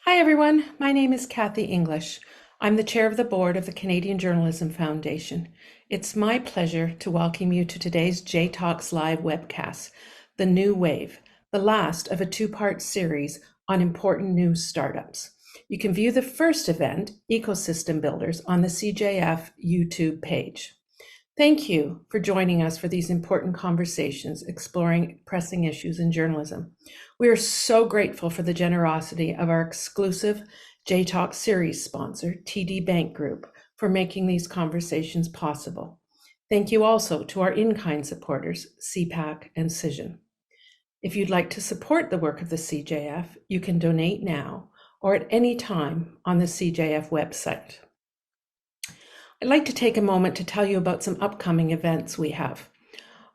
Hi, everyone. My name is Kathy English. I'm the chair of the board of the Canadian Journalism Foundation. It's my pleasure to welcome you to today's J Talks Live webcast, The New Wave, the last of a two-part series on important news startups. You can view the first event, Ecosystem Builders, on the CJF YouTube page. Thank you for joining us for these important conversations exploring pressing issues in journalism. We are so grateful for the generosity of our exclusive J-Talk series sponsor, TD Bank Group, for making these conversations possible. Thank you also to our in-kind supporters, CPAC and Cision. If you'd like to support the work of the CJF, you can donate now or at any time on the CJF website. I'd like to take a moment to tell you about some upcoming events we have.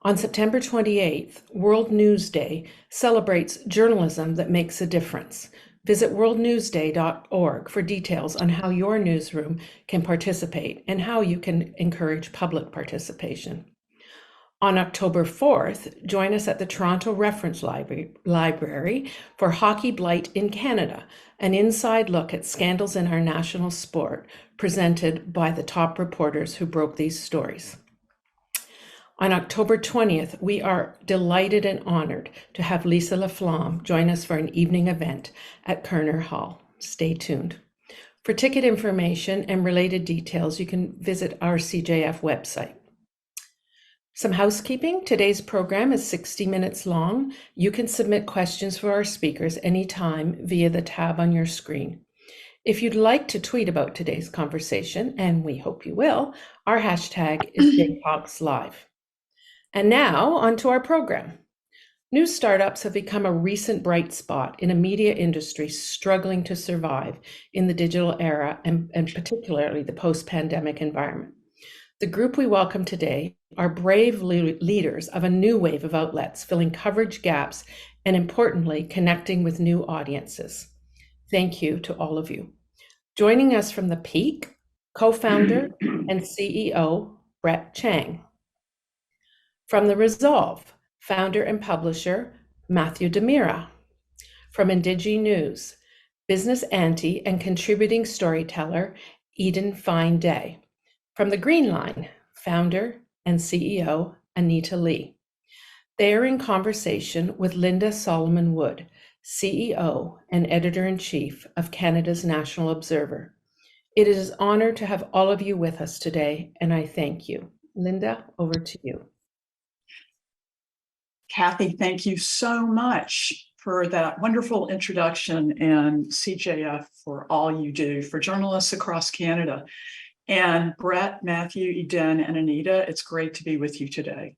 On September 28th, World News Day celebrates journalism that makes a difference. Visit worldnewsday.org for details on how your newsroom can participate and how you can encourage public participation. On October 4th, join us at the Toronto Reference Library for Hockey Blight in Canada, an inside look at scandals in our national sport presented by the top reporters who broke these stories. On October 20th, we are delighted and honored to have Lisa Laflamme join us for an evening event at Kerner Hall. Stay tuned. For ticket information and related details, you can visit our CJF website. Some housekeeping. Today's program is 60 minutes long. You can submit questions for our speakers anytime via the tab on your screen. If you'd like to tweet about today's conversation, and we hope you will, our hashtag is JTalksLive. And now on to our program. New startups have become a recent bright spot in a media industry struggling to survive in the digital era and particularly the post-pandemic environment. The group we welcome today are brave leaders of a new wave of outlets, filling coverage gaps and, importantly, connecting with new audiences. Thank you to all of you. Joining us from The Peak, co-founder and CEO, Brett Chang. From The Resolve, founder and publisher, Matthew DiMera. From IndigiNews, business aunty and contributing storyteller, Eden Fineday. From The Green Line, founder and CEO, Anita Li. They are in conversation with Linda Solomon Wood, CEO and editor-in-chief of Canada's National Observer. It is an honor to have all of you with us today, and I thank you. Linda, over to you. Kathy, thank you so much for that wonderful introduction, and CJF for all you do for journalists across Canada. And Brett, Matthew, Eden, and Anita, it's great to be with you today.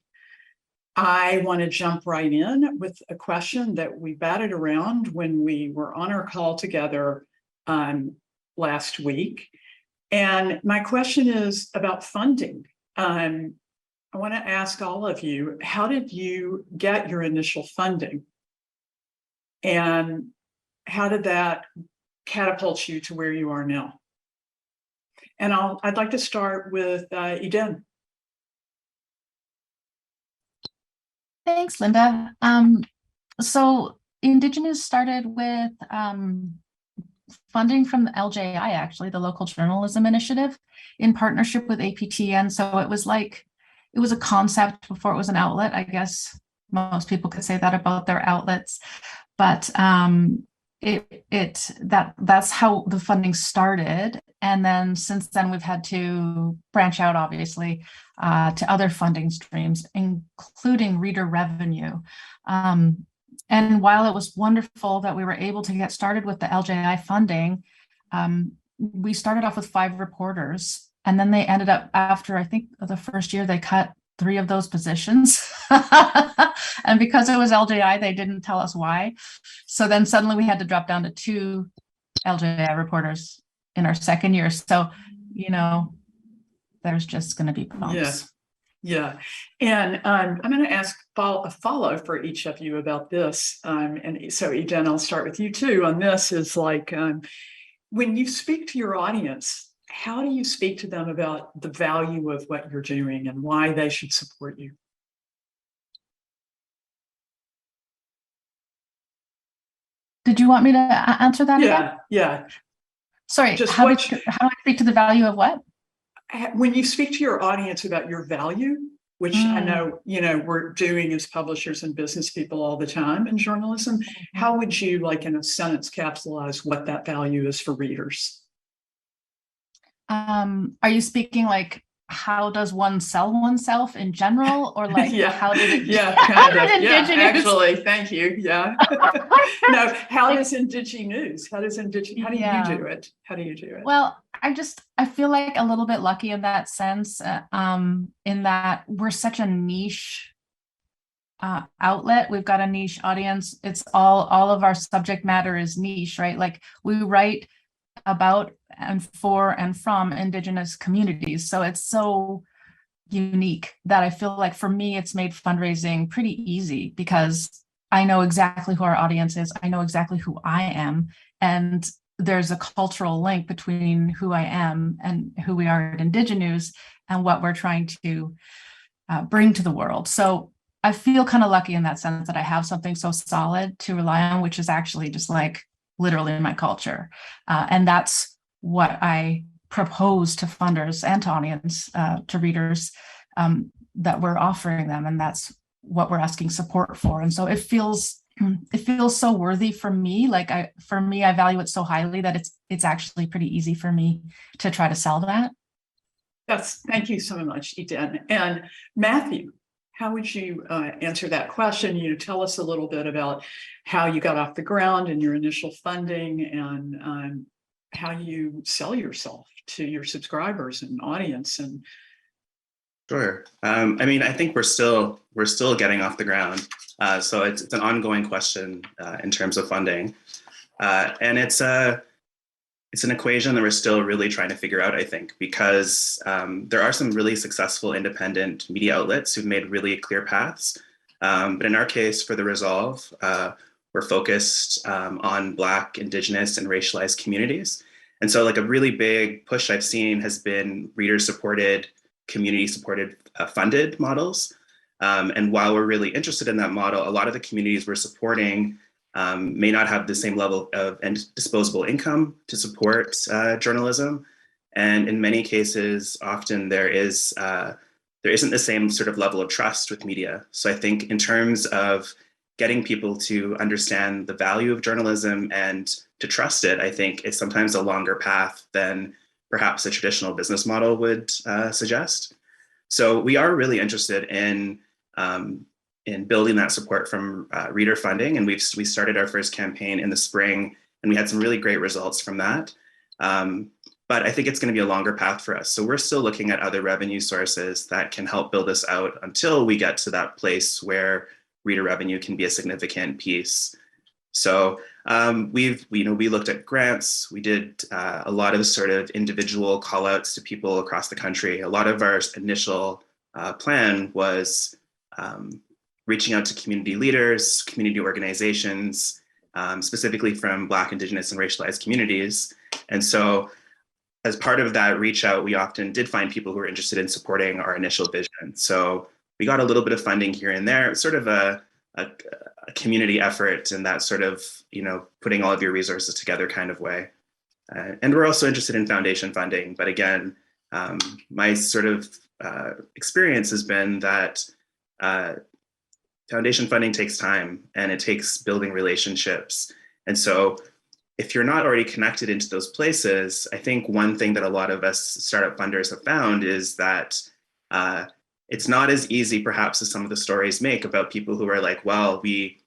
I want to jump right in with a question that we batted around when we were on our call together last week. And my question is about funding. I want to ask all of you, how did you get your initial funding? And how did that catapult you to where you are now? And I'd like to start with Eden. Thanks, Linda. So IndigiNews started with funding from the LJI, actually, the Local Journalism Initiative, in partnership with APTN. So it was a concept before it was an outlet. I guess most people could say that about their outlets, but that's how the funding started. And then since then, we've had to branch out, obviously, to other funding streams, including reader revenue. And while it was wonderful that we were able to get started with the LJI funding, we started off with 5 reporters, and then they ended up, after I think the first year, they cut 3 of those positions. And because it was LJI, they didn't tell us why. So then suddenly we had to drop down to 2 LJI reporters in our second year. So, there's just going to be bumps. Yeah. And I'm going to ask a follow for each of you about this. And so, Eden, I'll start with you too on this. Is like, when you speak to your audience, how do you speak to them about the value of what you're doing and why they should support you? Did you want me to answer that again? Yeah. Sorry, Just how do I speak to the value of what? When you speak to your audience about your value, which I know, we're doing as publishers and business people all the time in journalism, how would you, like in a sentence, capsulize what that value is for readers? Are you speaking like how does one sell oneself in general, or like how did it? Kind of. Yeah, actually, thank you. Yeah. No, how does IndigiNews? How do you do it? How do you do it? Well, I feel like a little bit lucky in that sense, in that we're such a niche outlet. We've got a niche audience. It's all of our subject matter is niche, right? Like we write about and for and from Indigenous communities. So it's so unique that I feel like for me, it's made fundraising pretty easy because I know exactly who our audience is. I know exactly who I am. And there's a cultural link between who I am and who we are at IndigiNews and what we're trying to bring to the world. So I feel kind of lucky in that sense that I have something so solid to rely on, which is actually just like literally my culture. And that's what I propose to funders and to audience, to readers, that we're offering them. And that's what we're asking support for. And so it feels so worthy for me. Like I value it so highly that it's actually pretty easy for me to try to sell that. Thank you so much, Eden. And Matthew, how would you answer that question? Tell us a little bit about how you got off the ground and your initial funding, and how you sell yourself to your subscribers and audience. And sure. I think we're still getting off the ground. So it's an ongoing question in terms of funding, and it's an equation that we're still really trying to figure out, I think, because there are some really successful independent media outlets who've made really clear paths. But in our case, for The Resolve, we're focused on Black, Indigenous, and racialized communities. And so like a really big push I've seen has been reader-supported, community-supported, funded models. And while we're really interested in that model, a lot of the communities we're supporting may not have the same level of disposable income to support journalism. And in many cases, often there isn't the same sort of level of trust with media. So I think in terms of getting people to understand the value of journalism and to trust it, I think it's sometimes a longer path than perhaps a traditional business model would suggest. So we are really interested in building that support from reader funding. And we started our first campaign in the spring, and we had some really great results from that. But I think it's going to be a longer path for us. So we're still looking at other revenue sources that can help build us out until we get to that place where reader revenue can be a significant piece. So we looked at grants. We did a lot of sort of individual call outs to people across the country. A lot of our initial plan was reaching out to community leaders, community organizations, specifically from Black, Indigenous, and racialized communities. And so as part of that reach out, we often did find people who were interested in supporting our initial vision. So we got a little bit of funding here and there, sort of a community effort in that sort of, putting all of your resources together kind of way. And we're also interested in foundation funding. But again, my sort of experience has been that foundation funding takes time, and it takes building relationships. And so if you're not already connected into those places, I think one thing that a lot of us startup funders have found is that it's not as easy perhaps as some of the stories make about people who are like, well, we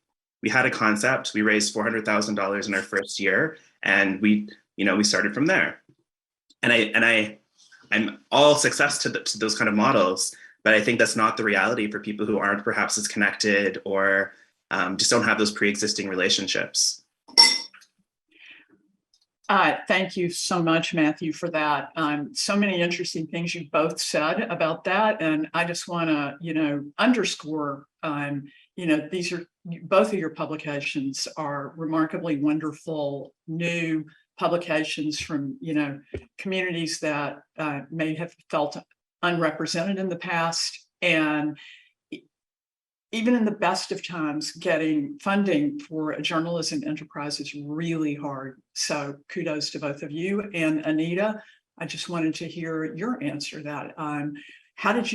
had a concept, we raised $400,000 in our first year, and we started from there. And I'm all success to those kind of models, but I think that's not the reality for people who aren't perhaps as connected or just don't have those pre-existing relationships. Thank you so much, Matthew, for that. So many interesting things you both said about that. And I just want to, underscore, these are both of your publications are remarkably wonderful new publications from, communities that may have felt unrepresented in the past. And even in the best of times, getting funding for a journalism enterprise is really hard. So kudos to both of you. And Anita, I just wanted to hear your answer to that. How have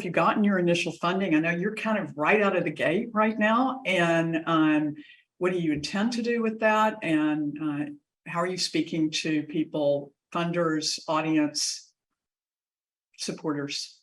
you gotten your initial funding? I know you're kind of right out of the gate right now. And what do you intend to do with that? And how are you speaking to people, funders, audience, supporters?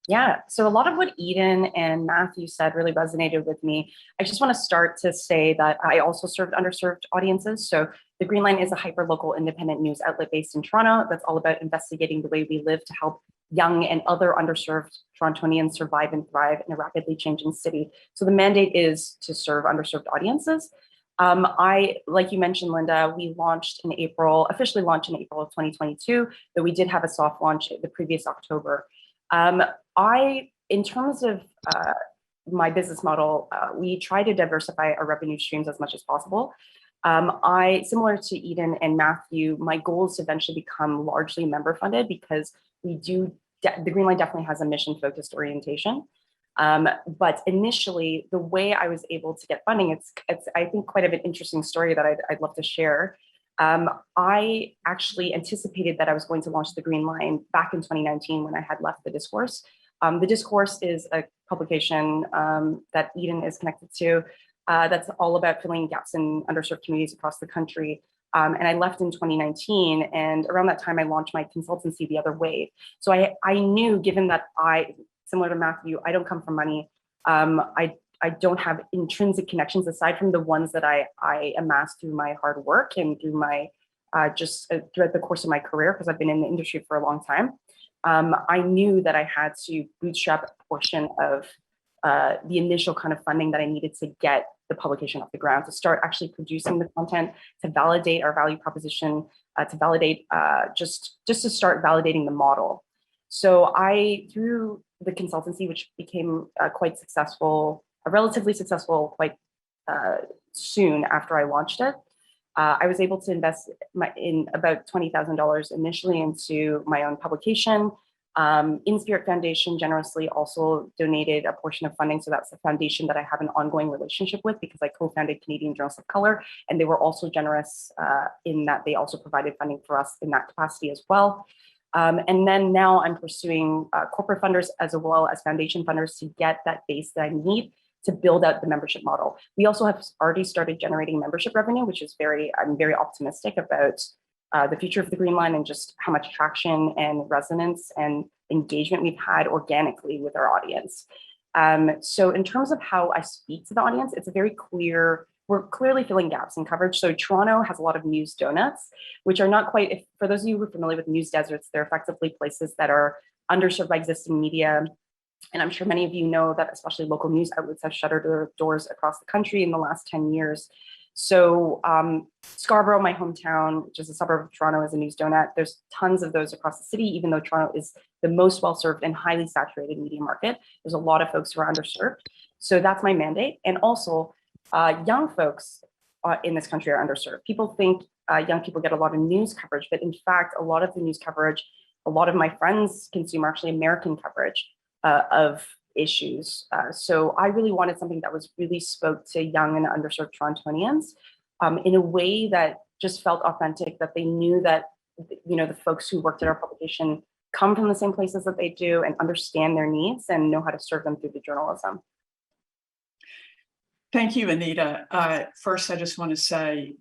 Yeah, so a lot of what Eden and Matthew said really resonated with me. I just want to start to say that I also served underserved audiences. So the Green Line is a hyper-local independent news outlet based in Toronto that's all about investigating the way we live to help young and other underserved Torontonians survive and thrive in a rapidly changing city. So the mandate is to serve underserved audiences. Like you mentioned, Linda, we officially launched in April of 2022, but we did have a soft launch the previous October. In terms of my business model, we try to diversify our revenue streams as much as possible. Similar to Eden and Matthew, my goal is to eventually become largely member funded because the Green Line definitely has a mission focused orientation. But initially, the way I was able to get funding, it's I think quite of an interesting story that I'd love to share. I actually anticipated that I was going to launch the Green Line back in 2019 when I had left The Discourse. The Discourse is a publication that Eden is connected to that's all about filling gaps in underserved communities across the country. And I left in 2019, and around that time I launched my consultancy, The Other Way. So I knew, given that similar to Matthew, I don't come from money. I don't have intrinsic connections aside from the ones that I amassed through my hard work and through my throughout the course of my career, because I've been in the industry for a long time. I knew that I had to bootstrap a portion of the initial kind of funding that I needed to get the publication off the ground, to start actually producing the content, to validate our value proposition, to validate just to start validating the model. So through the consultancy, which became quite successful, relatively successful quite soon after I launched it, I was able to invest in about $20,000 initially into my own publication. In Spirit Foundation generously also donated a portion of funding. So that's a foundation that I have an ongoing relationship with because I co-founded Canadian Journalists of Color, and they were also generous in that they also provided funding for us in that capacity as well. And then now I'm pursuing corporate funders as well as foundation funders to get that base that I need to build out the membership model. We also have already started generating membership revenue, which is I'm very optimistic about the future of the Green Line and just how much traction and resonance and engagement we've had organically with our audience. So in terms of how I speak to the audience, it's very clear, we're clearly filling gaps in coverage. So Toronto has a lot of news donuts, which are not quite, for those of you who are familiar with news deserts, they're effectively places that are underserved by existing media. And I'm sure many of you know that especially local news outlets have shuttered their doors across the country in the last 10 years. So Scarborough, my hometown, which is a suburb of Toronto, is a news donut. There's tons of those across the city, even though Toronto is the most well-served and highly saturated media market. There's a lot of folks who are underserved. So that's my mandate. And also young folks in this country are underserved. People think young people get a lot of news coverage, but in fact, a lot of the news coverage, a lot of my friends consume actually American coverage of issues. So I really wanted something that really spoke to young and underserved Torontonians in a way that just felt authentic, that they knew that, the folks who worked at our publication come from the same places that they do and understand their needs and know how to serve them through the journalism. Thank you, Anita. First, I just want to say,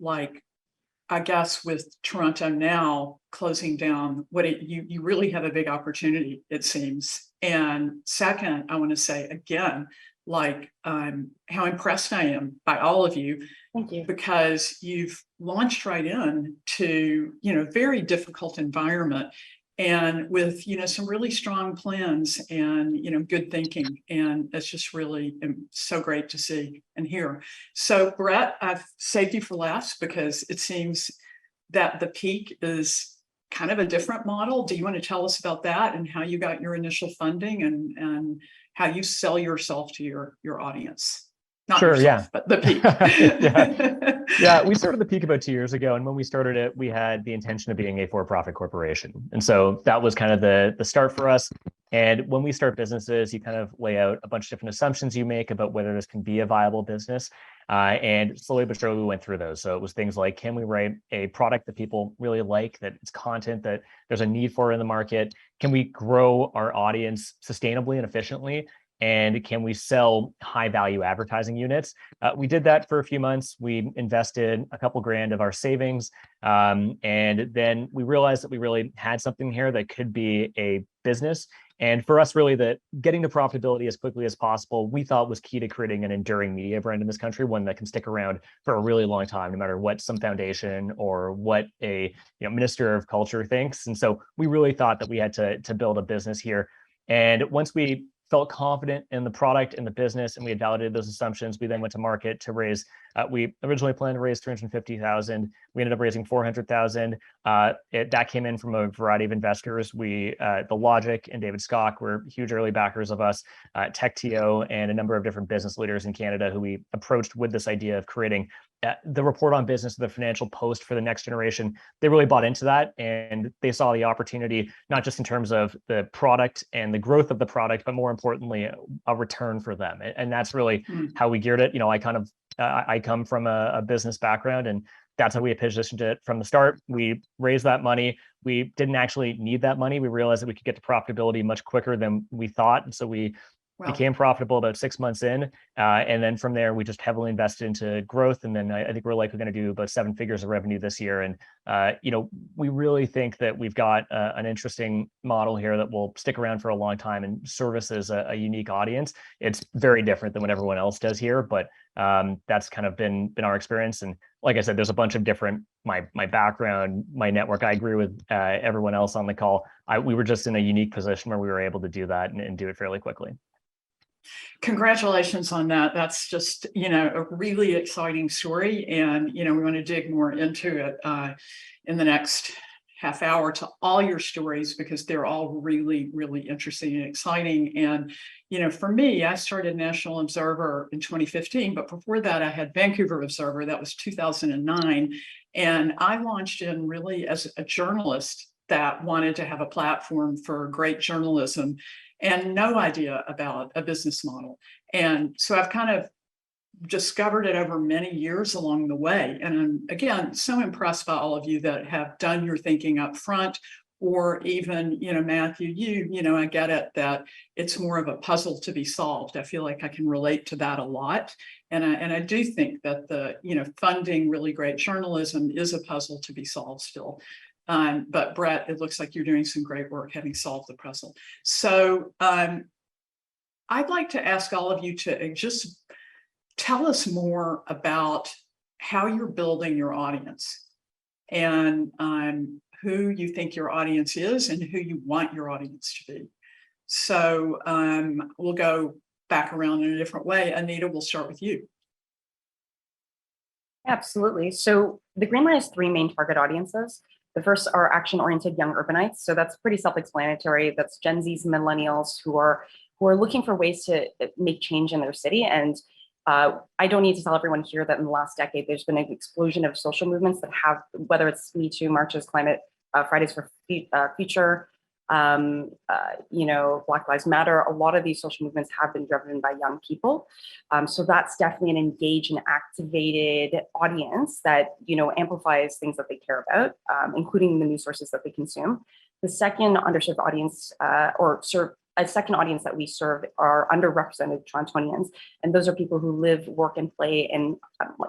I guess with Toronto now closing down, you really have a big opportunity, it seems. And second, I want to say again, how impressed I am by all of you. Thank you. Because you've launched right in to, very difficult environment and with, some really strong plans and, good thinking. And it's just really so great to see and hear. So Brett, I've saved you for last because it seems that the peak is kind of a different model. Do you want to tell us about that and how you got your initial funding and how you sell yourself to your audience? Not sure, yourself, yeah. But the peak. Yeah, we started the peak about 2 years ago. And when we started it, we had the intention of being a for-profit corporation. And so that was kind of the start for us. And when we start businesses, you kind of lay out a bunch of different assumptions you make about whether this can be a viable business. And slowly but surely we went through those. So it was things like, can we write a product that people really like, that it's content that there's a need for in the market? Can we grow our audience sustainably and efficiently? And can we sell high value advertising units? We did that for a few months. We invested a couple grand of our savings. And then we realized that we really had something here that could be a business. And for us, really, that getting to profitability as quickly as possible, we thought was key to creating an enduring media brand in this country, one that can stick around for a really long time, no matter what some foundation or what a minister of culture thinks. And so we really thought that we had to build a business here. And once we felt confident in the product and the business, and we had validated those assumptions, we then went to market to raise. We originally planned to raise 350,000. We ended up raising 400,000. That came in from a variety of investors. The Logic and David Scott were huge early backers of us. TechTO and a number of different business leaders in Canada who we approached with this idea of creating the report on business, the financial post for the next generation. They really bought into that, and they saw the opportunity, not just in terms of the product and the growth of the product, but more importantly, a return for them. And that's really how we geared it. I come from a business background, and that's how we positioned it from the start. We raised that money. We didn't actually need that money. We realized that we could get to profitability much quicker than we thought. And so we became profitable about 6 months in. And then from there, we just heavily invested into growth. And then I think we're likely going to do about 7 figures of revenue this year. And, we really think that we've got an interesting model here that will stick around for a long time and services a unique audience. It's very different than what everyone else does here, but that's kind of been our experience. And like I said, there's a bunch of different, my background, my network. I agree with everyone else on the call. We were just in a unique position where we were able to do that and do it fairly quickly. Congratulations on that. That's just, a really exciting story. And, we want to dig more into it in the next half hour to all your stories, because they're all really, really interesting and exciting. And, for me, I started National Observer in 2015, but before that I had Vancouver Observer. That was 2009. And I launched in really as a journalist that wanted to have a platform for great journalism and no idea about a business model. And so I've kind of discovered it over many years along the way. And I'm, again, so impressed by all of you that have done your thinking up front, or even, Matthew, I get it that it's more of a puzzle to be solved. I feel like I can relate to that a lot. And I do think that funding really great journalism is a puzzle to be solved still. But Brett, it looks like you're doing some great work having solved the puzzle. So I'd like to ask all of you to just tell us more about how you're building your audience, and who you think your audience is and who you want your audience to be. So we'll go back around in a different way. Anita, we'll start with you. Absolutely. So the Greenline has 3 main target audiences. The first are action-oriented young urbanites. So that's pretty self-explanatory. That's Gen Zs, millennials who are looking for ways to make change in their city. And I don't need to tell everyone here that in the last decade, there's been an explosion of social movements that have, whether it's Me Too, marches, climate, Fridays for Future, Black Lives Matter. A lot of these social movements have been driven by young people. So that's definitely an engaged and activated audience that, amplifies things that they care about, including the news sources that they consume. The second underserved audience, a second audience that we serve, are underrepresented Torontonians. And those are people who live, work, and play in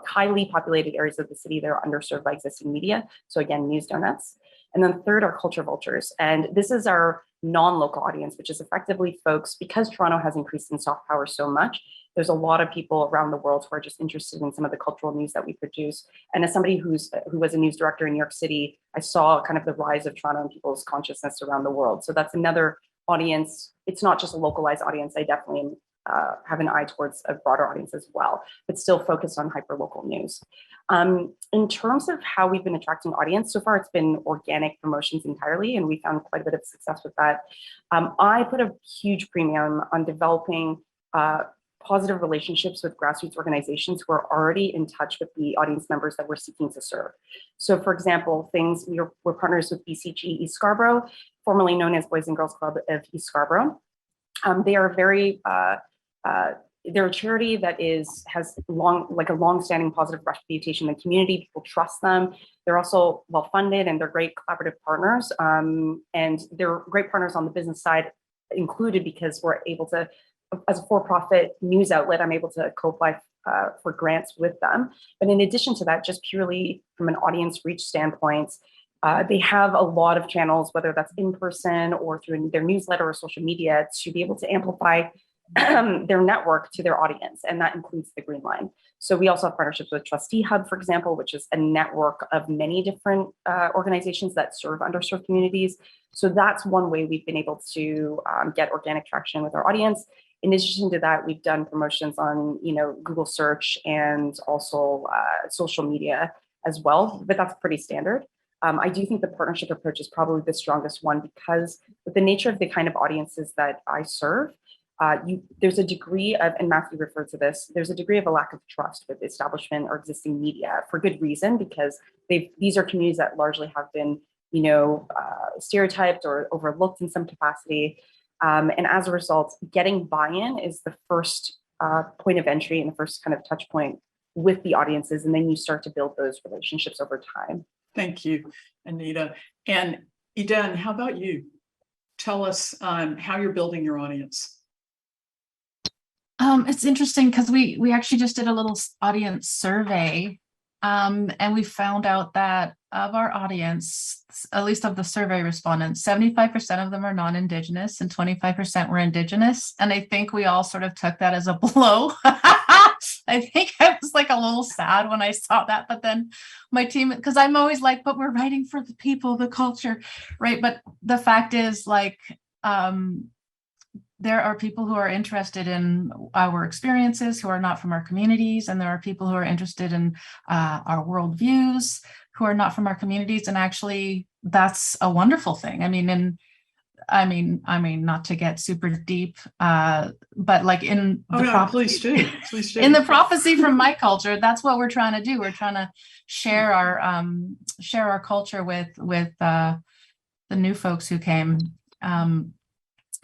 highly populated areas of the city that are underserved by existing media. So again, news donuts. And then third are culture vultures. And this is our non-local audience, which is effectively folks, because Toronto has increased in soft power so much, there's a lot of people around the world who are just interested in some of the cultural news that we produce. And as somebody who was a news director in New York City, I saw kind of the rise of Toronto and people's consciousness around the world. So that's another audience. It's not just a localized audience. I definitely have an eye towards a broader audience as well, but still focused on hyperlocal news. In terms of how we've been attracting audience, so far it's been organic promotions entirely, and we found quite a bit of success with that. I put a huge premium on developing positive relationships with grassroots organizations who are already in touch with the audience members that we're seeking to serve. So for example, we're partners with BCG East Scarborough. formerly known as Boys and Girls Club of East Scarborough. They are they're a charity that has a long-standing positive reputation in the community. People trust them. They're also well-funded, and they're great collaborative partners. And they're great partners on the business side included, because we're able to, as a for-profit news outlet, I'm able to co-apply for grants with them. But in addition to that, just purely from an audience reach standpoint, they have a lot of channels, whether that's in person or through their newsletter or social media, to be able to amplify their network to their audience, and that includes the Green Line. So we also have partnerships with Trustee Hub, for example, which is a network of many different organizations that serve underserved communities. So that's one way we've been able to get organic traction with our audience. In addition to that, we've done promotions on Google search and also social media as well, but that's pretty standard. I do think the partnership approach is probably the strongest one, because with the nature of the kind of audiences that I serve, there's a degree of, and Matthew referred to this, there's a degree of a lack of trust with the establishment or existing media, for good reason, because these are communities that largely have been, stereotyped or overlooked in some capacity. And as a result, getting buy-in is the first point of entry and the first kind of touch point with the audiences. And then you start to build those relationships over time. Thank you, Anita. And Eden, how about you? Tell us how you're building your audience. It's interesting because we actually just did a little audience survey, and we found out that of our audience, at least of the survey respondents, 75% of them are non-Indigenous and 25% were Indigenous. And I think we all sort of took that as a blow. I think I was like a little sad when I saw that, but then my team, because I'm always like, but we're writing for the people, the culture, right? But the fact is, like, there are people who are interested in our experiences who are not from our communities, and there are people who are interested in our worldviews who are not from our communities. And actually, that's a wonderful thing. I mean, not to get super deep, but like in the prophecy, please do. In the prophecy from my culture, that's what we're trying to do. We're trying to share our culture with the new folks who came.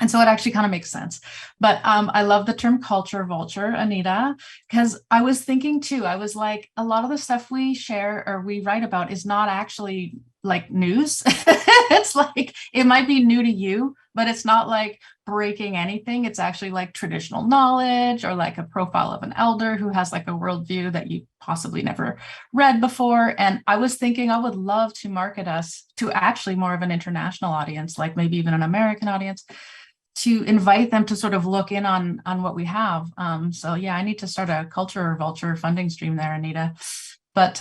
And so it actually kind of makes sense. But I love the term culture vulture, Anita, because I was thinking too, I was like, a lot of the stuff we share or we write about is not actually like news. It's like, it might be new to you, but it's not like breaking anything. It's actually like traditional knowledge, or like a profile of an elder who has like a worldview that you possibly never read before. And I was thinking I would love to market us to actually more of an international audience, like maybe even an American audience, to invite them to sort of look in on what we have. So yeah, I need to start a culture vulture funding stream there, Anita. But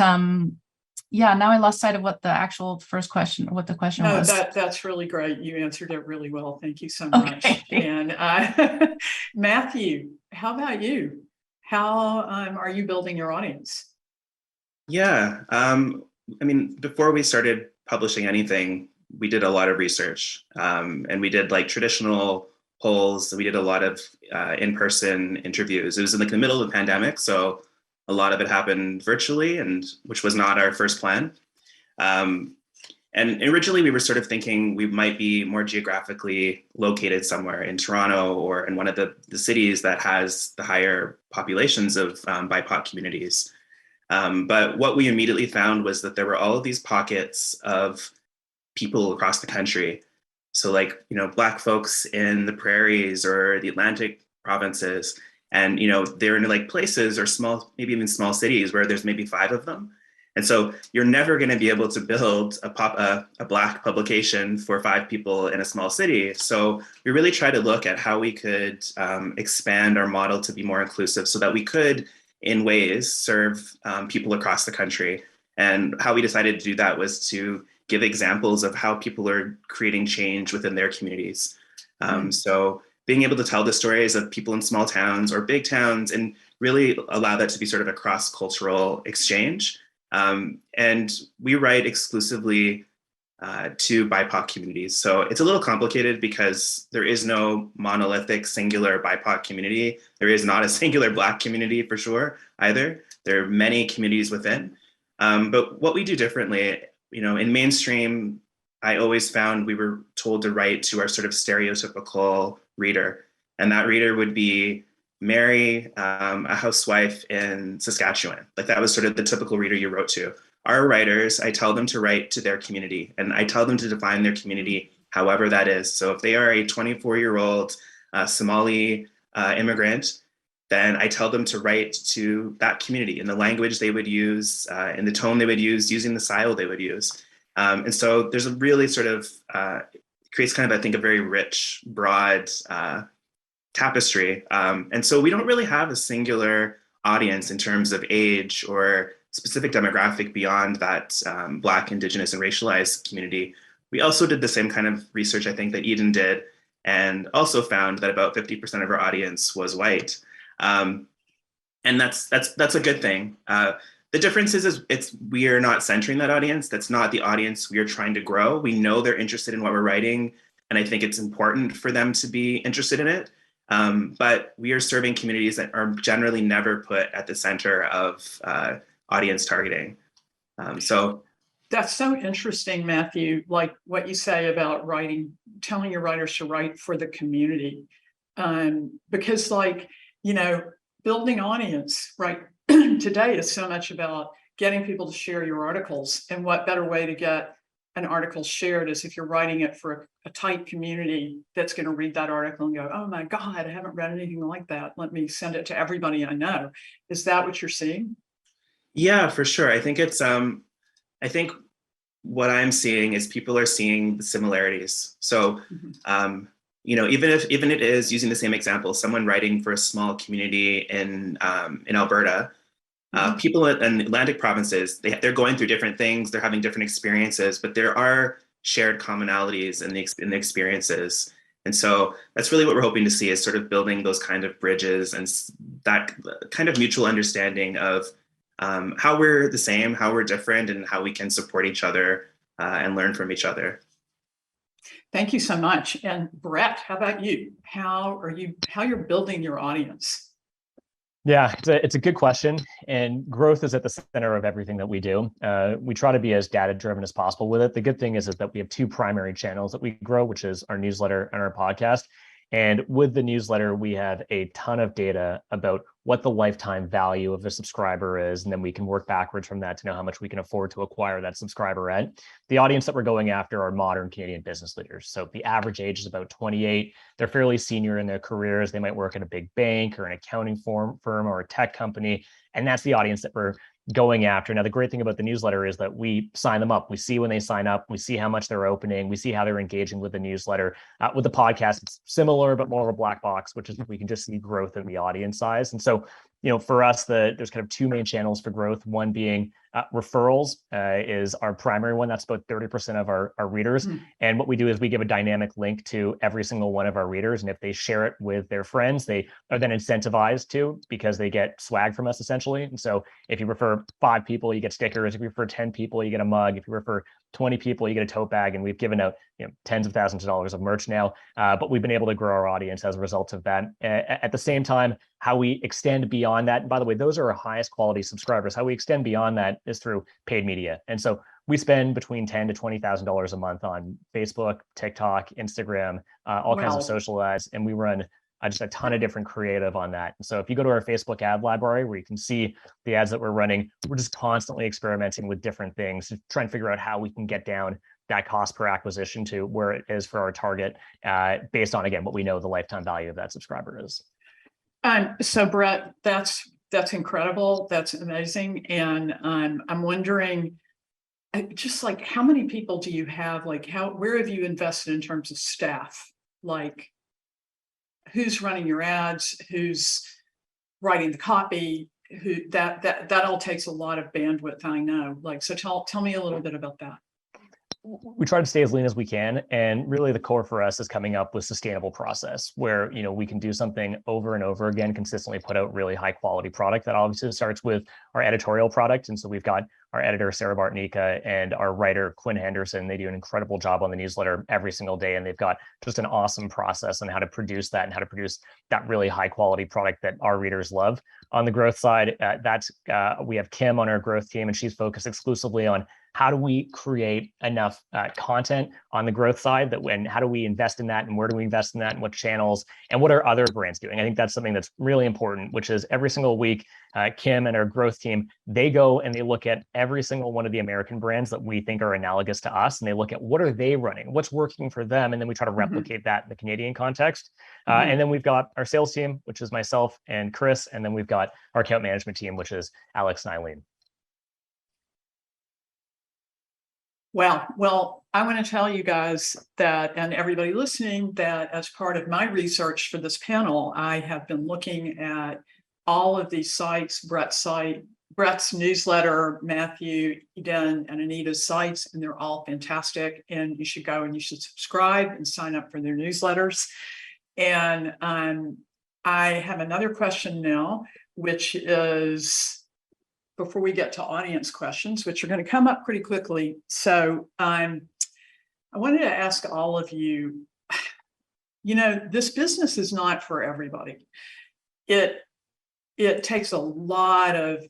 yeah, now I lost sight of what the actual first question, what the question was. That's really great. You answered it really well. Thank you so much. Okay. And Matthew, how about you? How are you building your audience? Yeah, before we started publishing anything, we did a lot of research, and we did like traditional polls. We did a lot of in-person interviews. It was in the middle of the pandemic, so a lot of it happened virtually, and which was not our first plan. And originally we were sort of thinking we might be more geographically located somewhere in Toronto or in one of the cities that has the higher populations of BIPOC communities. But what we immediately found was that there were all of these pockets of people across the country. So like, Black folks in the prairies or the Atlantic provinces, and, they're in like places or small, maybe even small cities where there's maybe 5 of them. And so you're never going to be able to build a Black publication for 5 people in a small city. So we really try to look at how we could expand our model to be more inclusive so that we could, in ways, serve people across the country. And how we decided to do that was to give examples of how people are creating change within their communities. So being able to tell the stories of people in small towns or big towns and really allow that to be sort of a cross-cultural exchange. And we write exclusively to BIPOC communities. So it's a little complicated because there is no monolithic singular BIPOC community. There is not a singular Black community for sure either. There are many communities within. But what we do differently, in mainstream I always found we were told to write to our sort of stereotypical reader. And that reader would be Mary, a housewife in Saskatchewan. Like that was sort of the typical reader you wrote to. Our writers, I tell them to write to their community, and I tell them to define their community however that is. So if they are a 24-year-old Somali immigrant, then I tell them to write to that community in the language they would use, in the tone they would use, using the style they would use. And so there's a really sort of, creates kind of, I think, a very rich, broad tapestry. And so we don't really have a singular audience in terms of age or specific demographic beyond that Black, Indigenous, and racialized community. We also did the same kind of research, I think, that Eden did, and also found that about 50% of our audience was white. And that's a good thing. The difference is we are not centering that audience. That's not the audience we are trying to grow. We know they're interested in what we're writing, and I think it's important for them to be interested in it. But we are serving communities that are generally never put at the center of audience targeting. So that's so interesting, Matthew, like what you say about writing, telling your writers to write for the community. Because like, you know, building audience, right, today is so much about getting people to share your articles. And what better way to get an article shared is if you're writing it for a tight community that's going to read that article and go, oh my God, I haven't read anything like that. Let me send it to everybody I know. Is that what you're seeing? yeah, for sure. I think it's, I think what I'm seeing is people are seeing the similarities. So, you know, even it is, using the same example, someone writing for a small community in Alberta, people in Atlantic provinces, they're going through different things, they're having different experiences, but there are shared commonalities in the experiences. And so that's really what we're hoping to see, is sort of building those kind of bridges and that kind of mutual understanding of how we're the same, how we're different, and how we can support each other and learn from each other. Thank you so much. And Brett, how about you? How you're building your audience? Yeah, it's a good question, and growth is at the center of everything that we do. We try to be as data-driven as possible with it. The good thing is that we have two primary channels that we grow, which is our newsletter and our podcast. And with the newsletter, we have a ton of data about what the lifetime value of a subscriber is, and then we can work backwards from that to know how much we can afford to acquire that subscriber at. The audience that we're going after are modern Canadian business leaders. So the average age is about 28. They're fairly senior in their careers. They might work at a big bank or an accounting firm or a tech company. And that's the audience that we're going after. Now, the great thing about the newsletter is that we sign them up. We see when they sign up. We see how much they're opening. We see how they're engaging with the newsletter. With the podcast, it's similar, but more of a black box, which is we can just see growth in the audience size. And so, you know, for us, there's kind of two main channels for growth. One being referrals is our primary one. That's about 30% of our readers. And what we do is we give a dynamic link to every single one of our readers. And if they share it with their friends, they are then incentivized to, because they get swag from us essentially. And so if you refer 5 people, you get stickers. If you refer 10 people, you get a mug. If you refer 20 people, you get a tote bag. And we've given out, you know, tens of thousands of dollars of merch now, but we've been able to grow our audience as a result of that. At the same time, how we extend beyond that, and by the way, those are our highest quality subscribers. How we extend beyond that is through paid media. And so we spend between $10,000 to $20,000 a month on Facebook, TikTok, Instagram, all kinds of social ads, and we run just a ton of different creative on that. And so if you go to our Facebook ad library where you can see the ads that we're running, we're just constantly experimenting with different things to try and figure out how we can get down that cost per acquisition to where it is for our target, based on, again, what we know the lifetime value of that subscriber is. So Brett, that's incredible. That's amazing. And I'm wondering, just like, how many people do you have? Like, where have you invested in terms of staff? Like, who's running your ads? Who's writing the copy? That all takes a lot of bandwidth, I know. Like, so tell me a little bit about that. We try to stay as lean as we can, and really the core for us is coming up with sustainable process where, you know, we can do something over and over again, consistently put out really high quality product. That obviously starts with our editorial product. And so we've got our editor, Sarah Bartnika, and our writer, Quinn Henderson. They do an incredible job on the newsletter every single day. And they've got just an awesome process on how to produce that and how to produce that really high quality product that our readers love. On the growth side, we have Kim on our growth team, and she's focused exclusively on how do we create enough content on the growth side and how do we invest in that, and where do we invest in that, and what channels, and what are other brands doing? I think that's something that's really important, which is every single week, Kim and our growth team, they go and they look at every single one of the American brands that we think are analogous to us, and they look at what are they running, what's working for them, and then we try to replicate that in the Canadian context. And then we've got our sales team, which is myself and Chris, and then we've got our account management team, which is Alex and Eileen. Well, I want to tell you guys that, and everybody listening, that as part of my research for this panel, I have been looking at all of these sites, Brett's newsletter, Matthew, Eden, and Anita's sites, and they're all fantastic. And you should go and you should subscribe and sign up for their newsletters. And I have another question now, which is, before we get to audience questions, which are going to come up pretty quickly. So I wanted to ask all of you, this business is not for everybody. It takes a lot of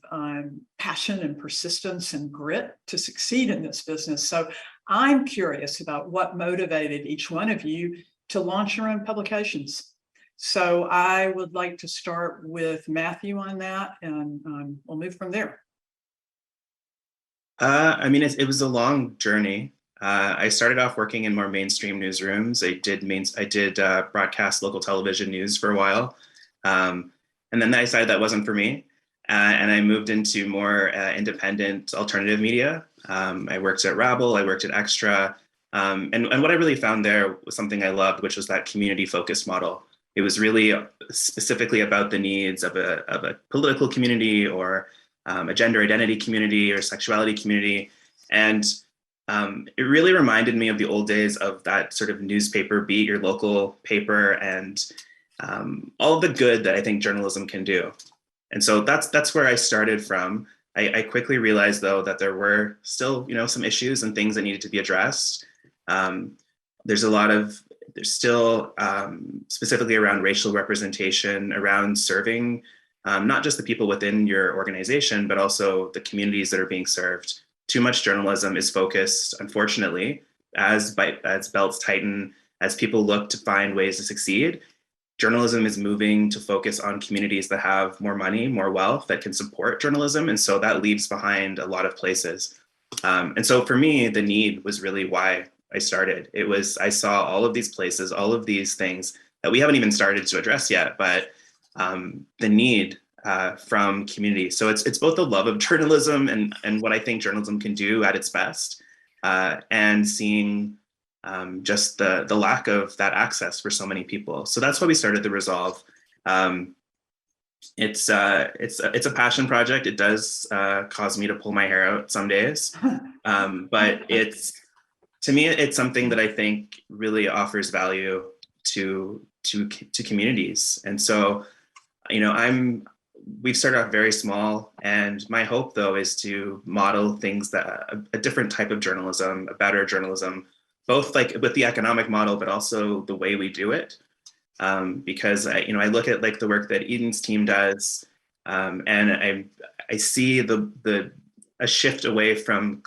passion and persistence and grit to succeed in this business. So I'm curious about what motivated each one of you to launch your own publications. So I would like to start with Matthew on that, and we'll move from there. It was a long journey. I started off working in more mainstream newsrooms. I did broadcast local television news for a while. And then I decided that wasn't for me. And I moved into more independent alternative media. I worked at Rabble, I worked at Extra. And what I really found there was something I loved, which was that community-focused model. It was really specifically about the needs of a political community, or a gender identity community, or sexuality community. And it really reminded me of the old days of that sort of newspaper beat, your local paper, and all of the good that I think journalism can do. And so that's where I started from. I quickly realized, though, that there were still, some issues and things that needed to be addressed. There's still specifically around racial representation, around serving not just the people within your organization, but also the communities that are being served. Too much journalism is focused, unfortunately, as belts tighten, as people look to find ways to succeed. Journalism is moving to focus on communities that have more money, more wealth, that can support journalism. And so that leaves behind a lot of places. And so for me, the need was really why I started. I saw all of these places, all of these things that we haven't even started to address yet, but the need from community. So it's both the love of journalism and what I think journalism can do at its best, and seeing just the lack of that access for so many people. So that's why we started The Resolve. It's a passion project. It does cause me to pull my hair out some days, but to me, it's something that I think really offers value to communities. And so, we've started off very small, and my hope, though, is to model things that a different type of journalism, a better journalism, both like with the economic model, but also the way we do it. Because I look at like the work that Eden's team does, and I see a shift away from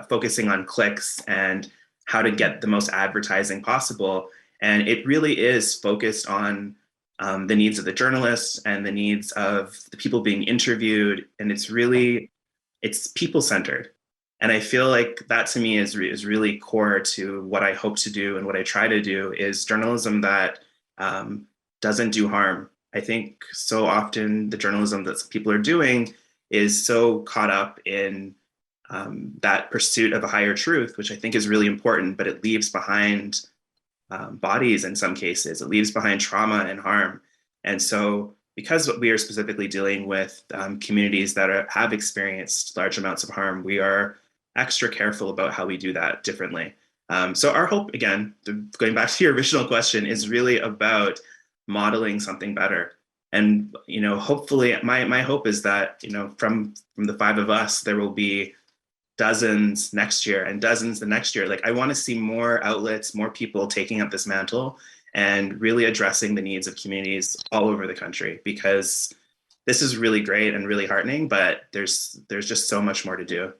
focusing on clicks and how to get the most advertising possible. And it really is focused on the needs of the journalists and the needs of the people being interviewed. And it's people-centered. And I feel like that to me is really core to what I hope to do, and what I try to do is journalism that doesn't do harm. I think so often the journalism that people are doing is so caught up in that pursuit of a higher truth, which I think is really important, but it leaves behind bodies in some cases. It leaves behind trauma and harm. And so because we are specifically dealing with communities that have experienced large amounts of harm, we are extra careful about how we do that differently. So our hope, again, going back to your original question, is really about modeling something better. And, hopefully my hope is that, from the five of us, there will be dozens next year and dozens the next year. Like, I want to see more outlets, more people taking up this mantle and really addressing the needs of communities all over the country, because this is really great and really heartening, but there's just so much more to do.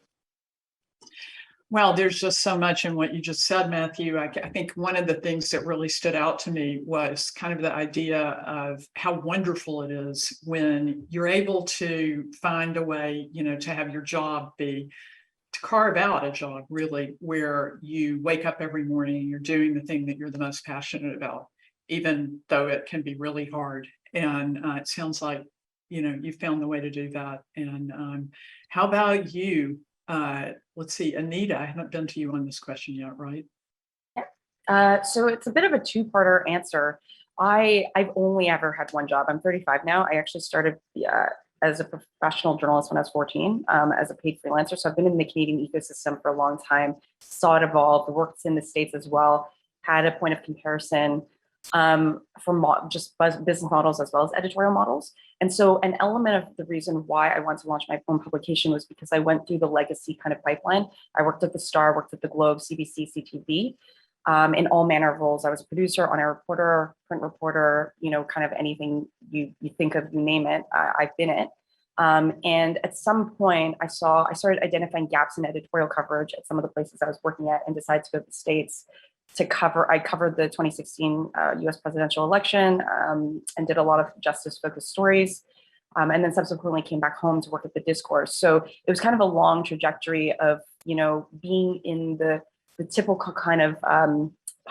Well, there's just so much in what you just said, Matthew. I think one of the things that really stood out to me was kind of the idea of how wonderful it is when you're able to find a way, to have your job be, to carve out a job really, where you wake up every morning and you're doing the thing that you're the most passionate about, even though it can be really hard. And it sounds like, you found the way to do that. And how about you? Let's see, Anita, I haven't been to you on this question yet, right? So it's a bit of a two-parter answer. I've only ever had one job. I'm 35 now. I actually started as a professional journalist when I was 14, as a paid freelancer. So I've been in the Canadian ecosystem for a long time, saw it evolve, worked in the States as well, had a point of comparison for just business models as well as editorial models. And so an element of the reason why I wanted to launch my own publication was because I went through the legacy kind of pipeline. I worked at the Star, worked at the Globe, CBC, CTV, in all manner of roles. I was a producer, on-air reporter, print reporter, kind of anything you think of, you name it, I've been it. And at some point I started identifying gaps in editorial coverage at some of the places I was working at, and decided to go to the States I covered the 2016 US presidential election, and did a lot of justice focused stories. And then subsequently came back home to work at the Discourse. So it was kind of a long trajectory of, being in the typical kind of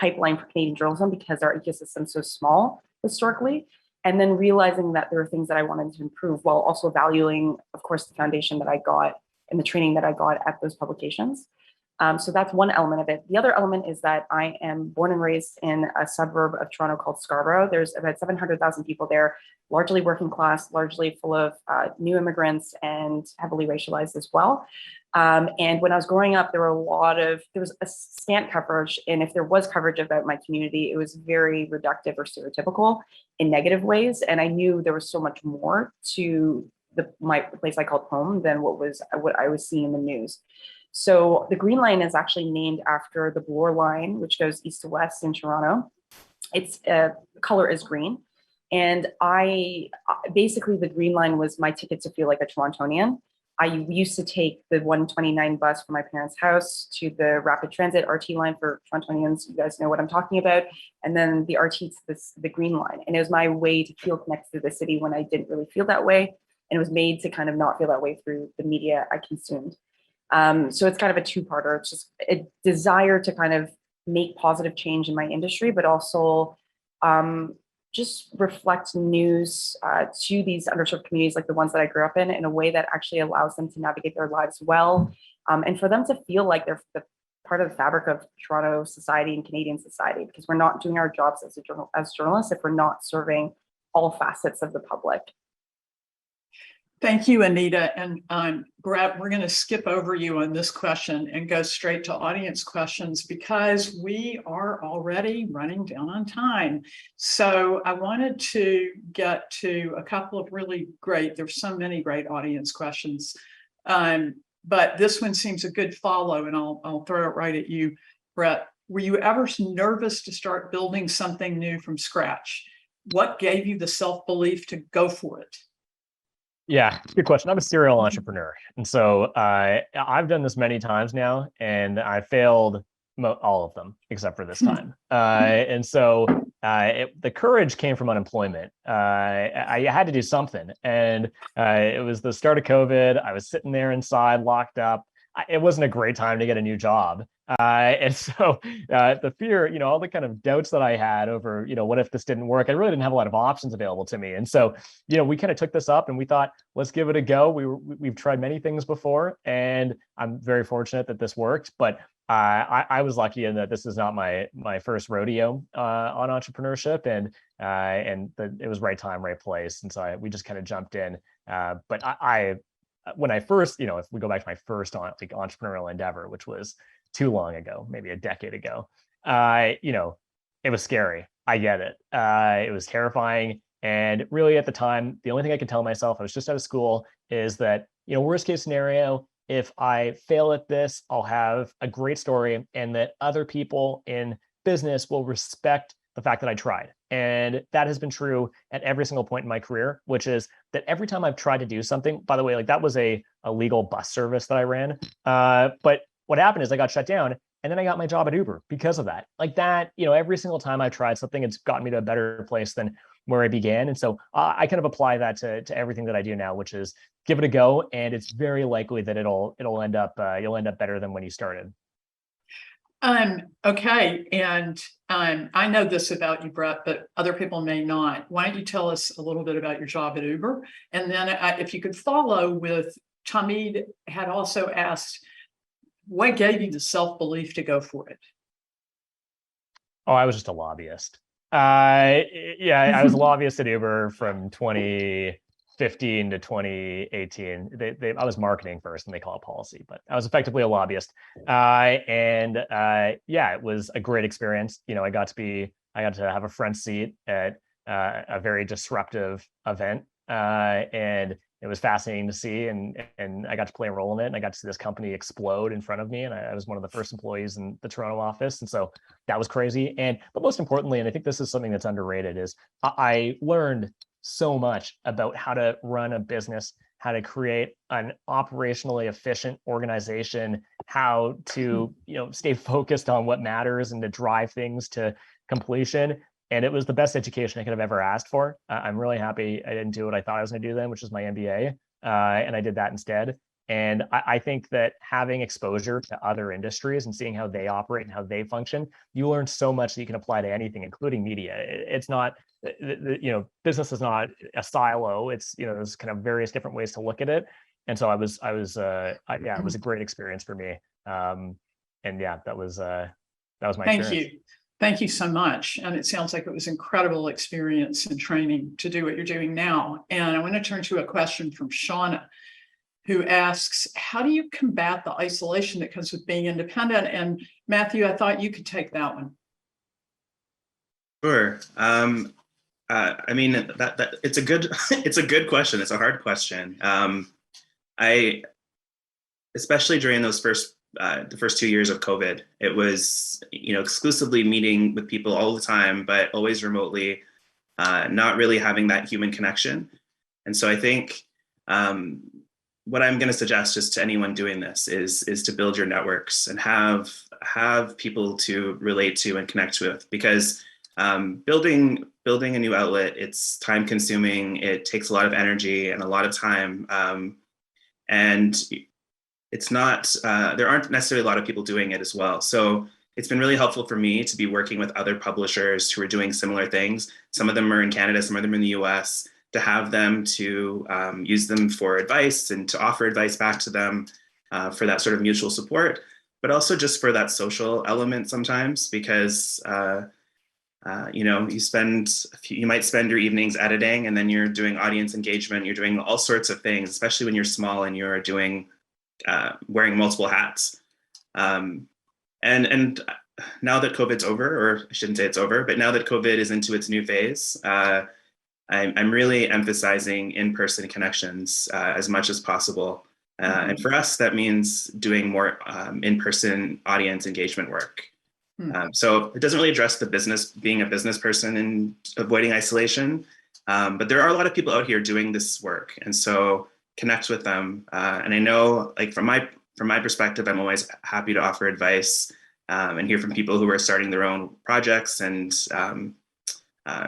pipeline for Canadian journalism, because our ecosystem is so small historically. And then realizing that there are things that I wanted to improve, while also valuing, of course, the foundation that I got and the training that I got at those publications. So that's one element of it. The other element is that I am born and raised in a suburb of Toronto called Scarborough. There's about 700,000 people there, largely working class, largely full of new immigrants, and heavily racialized as well. And when I was growing up, there was a scant coverage. And if there was coverage about my community, it was very reductive or stereotypical in negative ways. And I knew there was so much more to the place I called home than what I was seeing in the news. So the Green Line is actually named after the Bloor Line, which goes east to west in Toronto. Its color is green. And basically the Green Line was my ticket to feel like a Torontonian. I used to take the 129 bus from my parents' house to the rapid transit RT line for Torontonians. You guys know what I'm talking about. And then the RT to the Green Line. And it was my way to feel connected to the city when I didn't really feel that way. And it was made to kind of not feel that way through the media I consumed. So it's kind of a two-parter. It's just a desire to kind of make positive change in my industry, but also just reflect news to these underserved communities like the ones that I grew up in a way that actually allows them to navigate their lives well, and for them to feel like they're part of the fabric of Toronto society and Canadian society, because we're not doing our jobs as journalists if we're not serving all facets of the public. Thank you, Anita. And Brett, we're going to skip over you on this question and go straight to audience questions, because we are already running down on time. So I wanted to get to a couple of really great, there's so many great audience questions, but this one seems a good follow, and I'll throw it right at you, Brett. Were you ever nervous to start building something new from scratch? What gave you the self-belief to go for it? Yeah, good question. I'm a serial entrepreneur. And so I've done this many times now, and I failed all of them except for this time. And so the courage came from unemployment. I had to do something. And it was the start of COVID. I was sitting there inside, locked up. It wasn't a great time to get a new job. And so the fear, all the kind of doubts that I had over, what if this didn't work? I really didn't have a lot of options available to me. And so, we kind of took this up and we thought, let's give it a go. We've tried many things before, and I'm very fortunate that this worked. But I was lucky in that this is not my first rodeo on entrepreneurship, and it was right time, right place. And so we just kind of jumped in. But when I first, if we go back to my first entrepreneurial endeavor, which was too long ago, maybe a decade ago, it was scary. I get it. It was terrifying. And really at the time, the only thing I could tell myself, I was just out of school, is that, worst case scenario, if I fail at this, I'll have a great story, and that other people in business will respect the fact that I tried. And that has been true at every single point in my career, which is that every time I've tried to do something, by the way, like that was a legal bus service that I ran. But what happened is I got shut down, and then I got my job at Uber because of that. Like that, every single time I tried something, it's gotten me to a better place than where I began. And so I kind of apply that to everything that I do now, which is give it a go, and it's very likely that it'll end up you'll end up better than when you started. Okay, and I know this about you, Brett, but other people may not. Why don't you tell us a little bit about your job at Uber? And then if you could follow with, Tamid had also asked, what gave you the self-belief to go for it? Oh, I was just a lobbyist. Yeah, I was a lobbyist at Uber from 2015 to 2018. I was marketing first, and they call it policy, but I was effectively a lobbyist. Yeah, it was a great experience. I got to have a front seat at a very disruptive event, and it was fascinating to see. And I got to play a role in it, and I got to see this company explode in front of me. And I was one of the first employees in the Toronto office, and so that was crazy. But most importantly, and I think this is something that's underrated, is I learned so much about how to run a business, how to create an operationally efficient organization, how to stay focused on what matters and to drive things to completion. And it was the best education I could have ever asked for. I'm really happy I didn't do what I thought I was going to do then, which is my MBA, and I did that instead. And I think that having exposure to other industries and seeing how they operate and how they function, you learn so much that you can apply to anything, including media. It's not, business is not a silo. It's, there's kind of various different ways to look at it. And so it was a great experience for me. And yeah, that was my experience. Thank you. Thank you so much. And it sounds like it was incredible experience and training to do what you're doing now. And I want to turn to a question from Shauna, who asks, how do you combat the isolation that comes with being independent? And Matthew, I thought you could take that one. Sure. I mean, that it's a good it's a good question. It's a hard question. Especially during those the first 2 years of COVID, it was exclusively meeting with people all the time, but always remotely, not really having that human connection. And so I think what I'm going to suggest just to anyone doing this is to build your networks and have people to relate to and connect with, because building a new outlet, it's time consuming. It takes a lot of energy and a lot of time. And it's not, there aren't necessarily a lot of people doing it as well. So it's been really helpful for me to be working with other publishers who are doing similar things. Some of them are in Canada, some of them in the US, to have them to use them for advice and to offer advice back to them for that sort of mutual support, but also just for that social element sometimes, because you might spend your evenings editing, and then you're doing audience engagement, you're doing all sorts of things, especially when you're small and you're doing wearing multiple hats. And now that COVID's over, or I shouldn't say it's over, but now that COVID is into its new phase, I'm really emphasizing in-person connections as much as possible. And for us, that means doing more in-person audience engagement work. So it doesn't really address the business, being a business person and avoiding isolation, but there are a lot of people out here doing this work. And so connect with them. And I know, like, from my perspective, I'm always happy to offer advice and hear from people who are starting their own projects and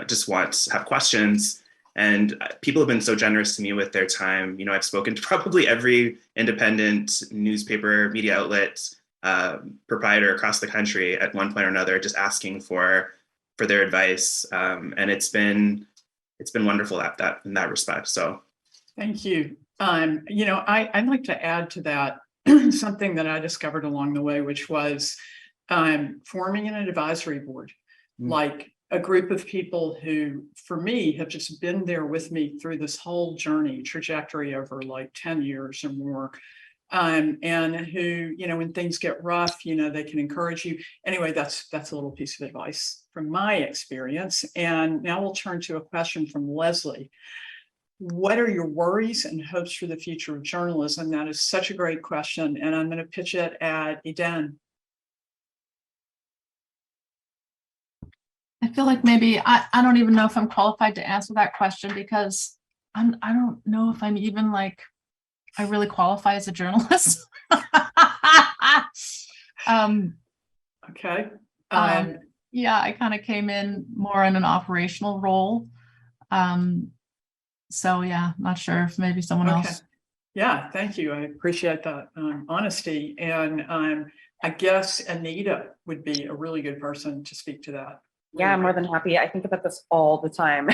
just want to have questions. And people have been so generous to me with their time. I've spoken to probably every independent newspaper, media outlet, proprietor across the country at one point or another, just asking for their advice. And it's been wonderful in that respect. So thank you. I'd like to add to that something that I discovered along the way, which was forming an advisory board, like a group of people who, for me, have just been there with me through this whole trajectory over like 10 years or more. And who, when things get rough, they can encourage you. Anyway, that's a little piece of advice from my experience. And now we'll turn to a question from Leslie. What are your worries and hopes for the future of journalism? That is such a great question. And I'm going to pitch it at Eden. I feel like maybe I don't even know if I'm qualified to answer that question, because I don't know if I'm even like I really qualify as a journalist. Okay. Yeah, I kind of came in more in an operational role. So yeah, not sure if maybe someone Okay. else. Yeah, thank you. I appreciate that honesty. And I guess Anita would be a really good person to speak to that. Yeah, I'm more than happy. I think about this all the time.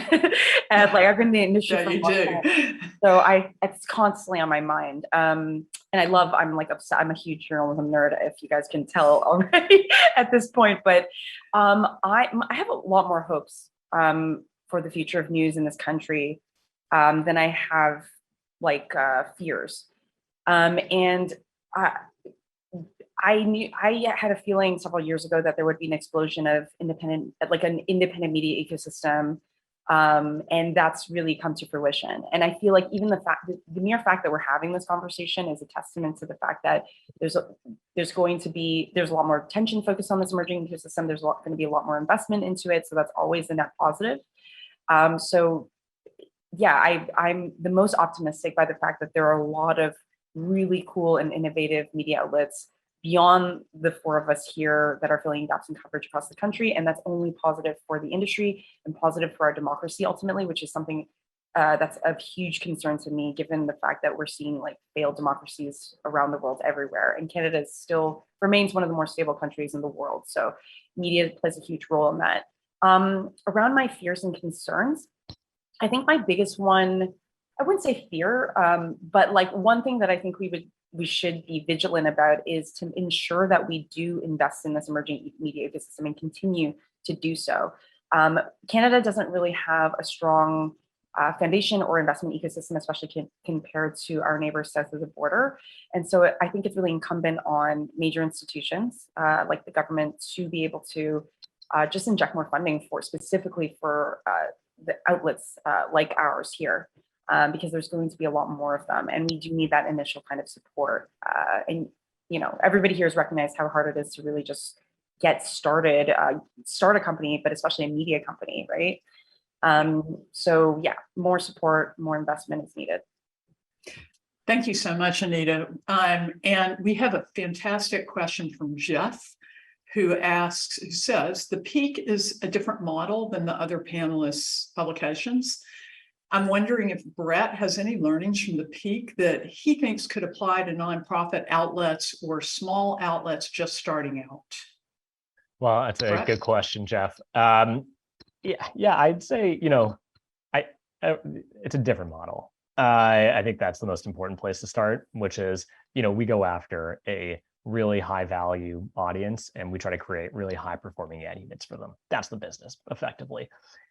And like I've been in the industry Yeah, for a you long do. time. So it's constantly on my mind. And I'm like obsessed. I'm a huge journalism nerd, if you guys can tell already at this point. But I have a lot more hopes for the future of news in this country than I have like fears. And I had a feeling several years ago that there would be an explosion of an independent media ecosystem, and that's really come to fruition. And I feel like even the mere fact that we're having this conversation is a testament to the fact that there's a lot more attention focused on this emerging ecosystem. There's going to be a lot more investment into it, so that's always a net positive. So yeah, I'm the most optimistic by the fact that there are a lot of really cool and innovative media outlets beyond the four of us here that are filling gaps in coverage across the country. And that's only positive for the industry and positive for our democracy ultimately, which is something that's of huge concern to me, given the fact that we're seeing like failed democracies around the world everywhere. And Canada still remains one of the more stable countries in the world. So media plays a huge role in that. Around my fears and concerns, I think my biggest one, I wouldn't say fear, but like one thing that I think we should be vigilant about is to ensure that we do invest in this emerging media ecosystem and continue to do so. Canada doesn't really have a strong foundation or investment ecosystem, especially compared to our neighbors south of the border. And so I think it's really incumbent on major institutions like the government to be able to just inject more funding specifically for the outlets like ours here. Because there's going to be a lot more of them, and we do need that initial kind of support. And everybody here has recognized how hard it is to really just get started, start a company, but especially a media company, right? So yeah, more support, more investment is needed. Thank you so much, Anita. And we have a fantastic question from Jeff, who says, the Peak is a different model than the other panelists' publications. I'm wondering if Brett has any learnings from the Peak that he thinks could apply to nonprofit outlets or small outlets just starting out. Well, that's a Brett? good question, Jeff. Yeah, I'd say, it's a different model. I think that's the most important place to start, which is, we go after a really high value audience and we try to create really high performing ad units for them. That's the business effectively.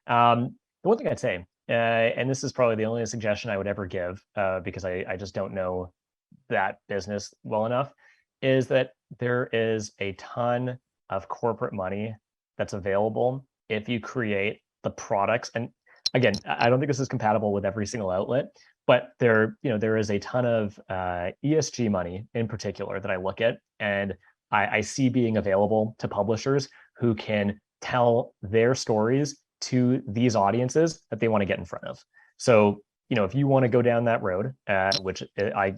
The one thing I'd say, and this is probably the only suggestion I would ever give because I just don't know that business well enough, is that there is a ton of corporate money that's available if you create the products. And again, I don't think this is compatible with every single outlet, but there is a ton of ESG money in particular that I look at and I see being available to publishers who can tell their stories to these audiences that they want to get in front of. So, if you want to go down that road, which I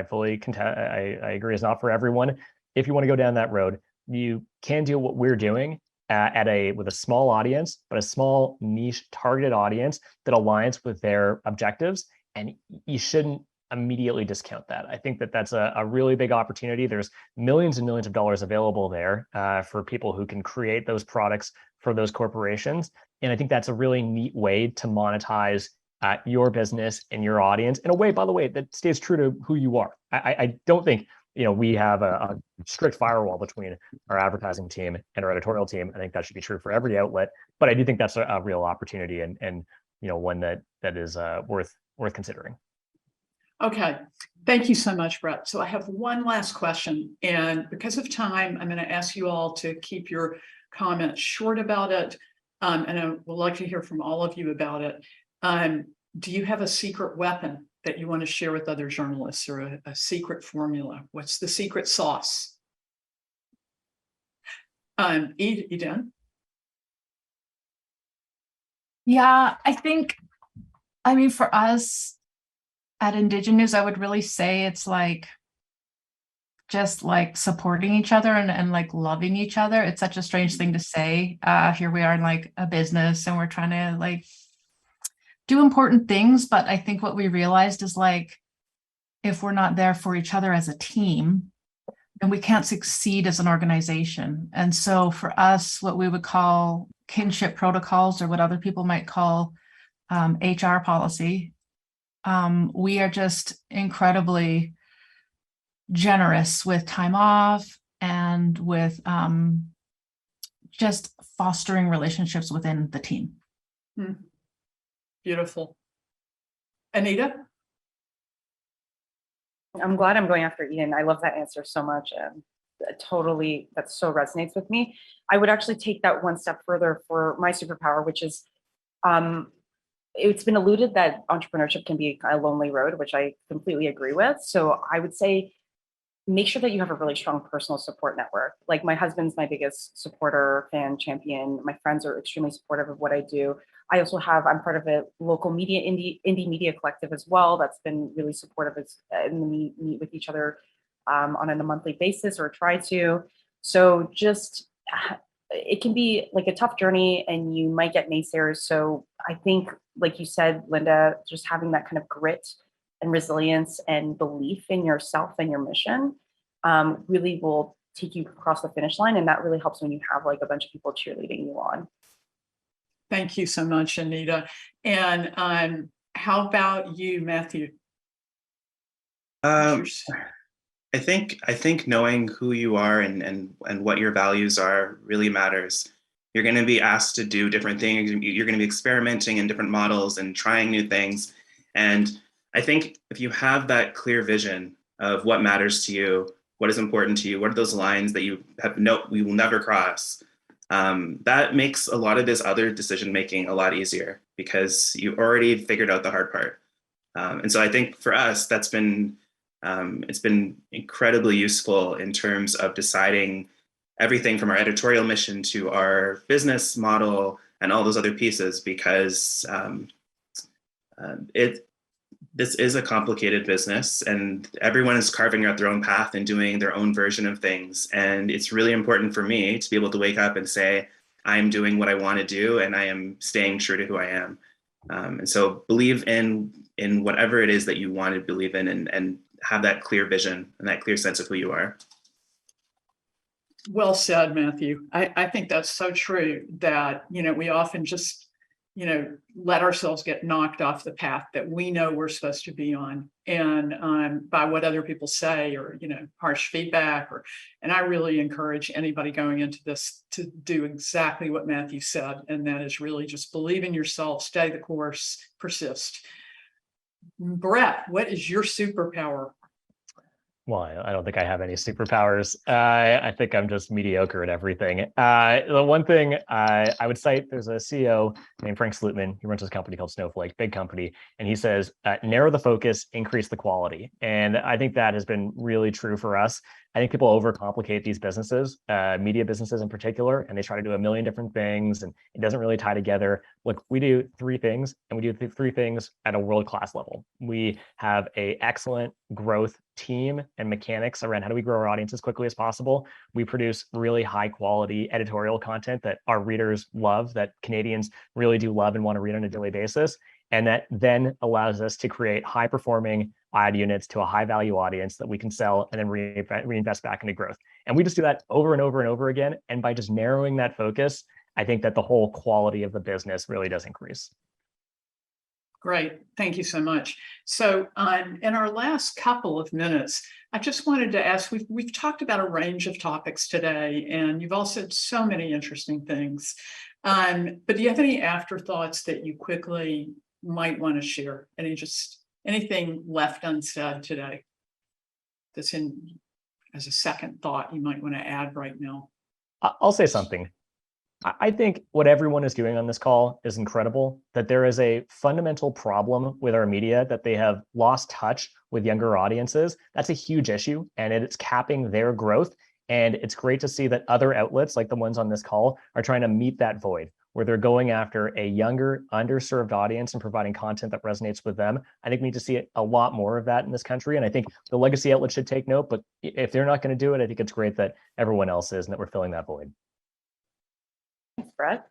fully I agree is not for everyone. If you want to go down that road, you can do what we're doing with a small audience, but a small niche targeted audience that aligns with their objectives. And you shouldn't immediately discount that. I think that that's a really big opportunity. There's millions and millions of dollars available there for people who can create those products for those corporations. And I think that's a really neat way to monetize your business and your audience in a way, by the way, that stays true to who you are. I don't think we have a strict firewall between our advertising team and our editorial team. I think that should be true for every outlet, but I do think that's a real opportunity and one that is worth considering. Okay, thank you so much, Brett. So I have one last question, and because of time, I'm going to ask you all to keep your comments short about it, and I would like to hear from all of you about it. Do you have a secret weapon that you want to share with other journalists, or a secret formula? What's the secret sauce? Eden? Yeah, for us, at IndigiNews, I would really say it's like just like supporting each other and like loving each other. It's such a strange thing to say. Here we are in like a business and we're trying to like do important things. But I think what we realized is like, if we're not there for each other as a team, then we can't succeed as an organization. And so for us, what we would call kinship protocols, or what other people might call HR policy, we are just incredibly generous with time off and with just fostering relationships within the team. Beautiful. Anita? I'm glad I'm going after Eden. I love that answer so much. Totally, that so resonates with me. I would actually take that one step further for my superpower, which is, it's been alluded that entrepreneurship can be a lonely road, which I completely agree with. So I would say, make sure that you have a really strong personal support network. Like my husband's my biggest supporter, fan, champion. My friends are extremely supportive of what I do. I also I'm part of a local media, indie media collective as well. That's been really supportive and we meet with each other on a monthly basis, or try to. So just, it can be like a tough journey and you might get naysayers. So I think, like you said, Linda, just having that kind of grit and resilience and belief in yourself and your mission really will take you across the finish line. And that really helps when you have like a bunch of people cheerleading you on. Thank you so much, Anita. And how about you, Matthew? I think knowing who you are and what your values are really matters. You're going to be asked to do different things. You're going to be experimenting in different models and trying new things. And I think if you have that clear vision of what matters to you, what is important to you, what are those lines that you we will never cross, that makes a lot of this other decision making a lot easier because you already figured out the hard part. And so I think for us, that's been it's been incredibly useful in terms of deciding everything from our editorial mission to our business model and all those other pieces, because this is a complicated business and everyone is carving out their own path and doing their own version of things. And it's really important for me to be able to wake up and say, I'm doing what I want to do and I am staying true to who I am. And so believe in whatever it is that you want to believe in, and have that clear vision and that clear sense of who you are. Well said, Matthew. I think that's so true that, we often just, let ourselves get knocked off the path that we know we're supposed to be on, and by what other people say, or, harsh feedback, and I really encourage anybody going into this to do exactly what Matthew said. And that is really just believe in yourself, stay the course, persist. Brett, what is your superpower? Well, I don't think I have any superpowers. I think I'm just mediocre at everything. The one thing I would cite, there's a CEO named Frank Slootman. He runs this company called Snowflake, big company. And he says, narrow the focus, increase the quality. And I think that has been really true for us. I think people overcomplicate these businesses, media businesses in particular, and they try to do a million different things and it doesn't really tie together. Look, we do three things, and we do three things at a world-class level. We have an excellent growth team and mechanics around how do we grow our audience as quickly as possible. We produce really high quality editorial content that our readers love, that Canadians really do love and want to read on a daily basis. And that then allows us to create high performing ad units to a high value audience that we can sell and then reinvest back into growth. And we just do that over and over and over again. And by just narrowing that focus, I think that the whole quality of the business really does increase. Great. Thank you so much. So in our last couple of minutes, I just wanted to ask, we've talked about a range of topics today, and you've all said so many interesting things. But do you have any afterthoughts that you quickly might want to share? Anything left unsaid today that's in as a second thought you might want to add right now? I'll say something. I think what everyone is doing on this call is incredible, that there is a fundamental problem with our media, that they have lost touch with younger audiences. That's a huge issue, and it's capping their growth. And it's great to see that other outlets like the ones on this call are trying to meet that void. where they're going after a younger, underserved audience and providing content that resonates with them. I think we need to see a lot more of that in this country. And I think the legacy outlets should take note, but if they're not going to do it, I think it's great that everyone else is and that we're filling that void. Thanks, Brett.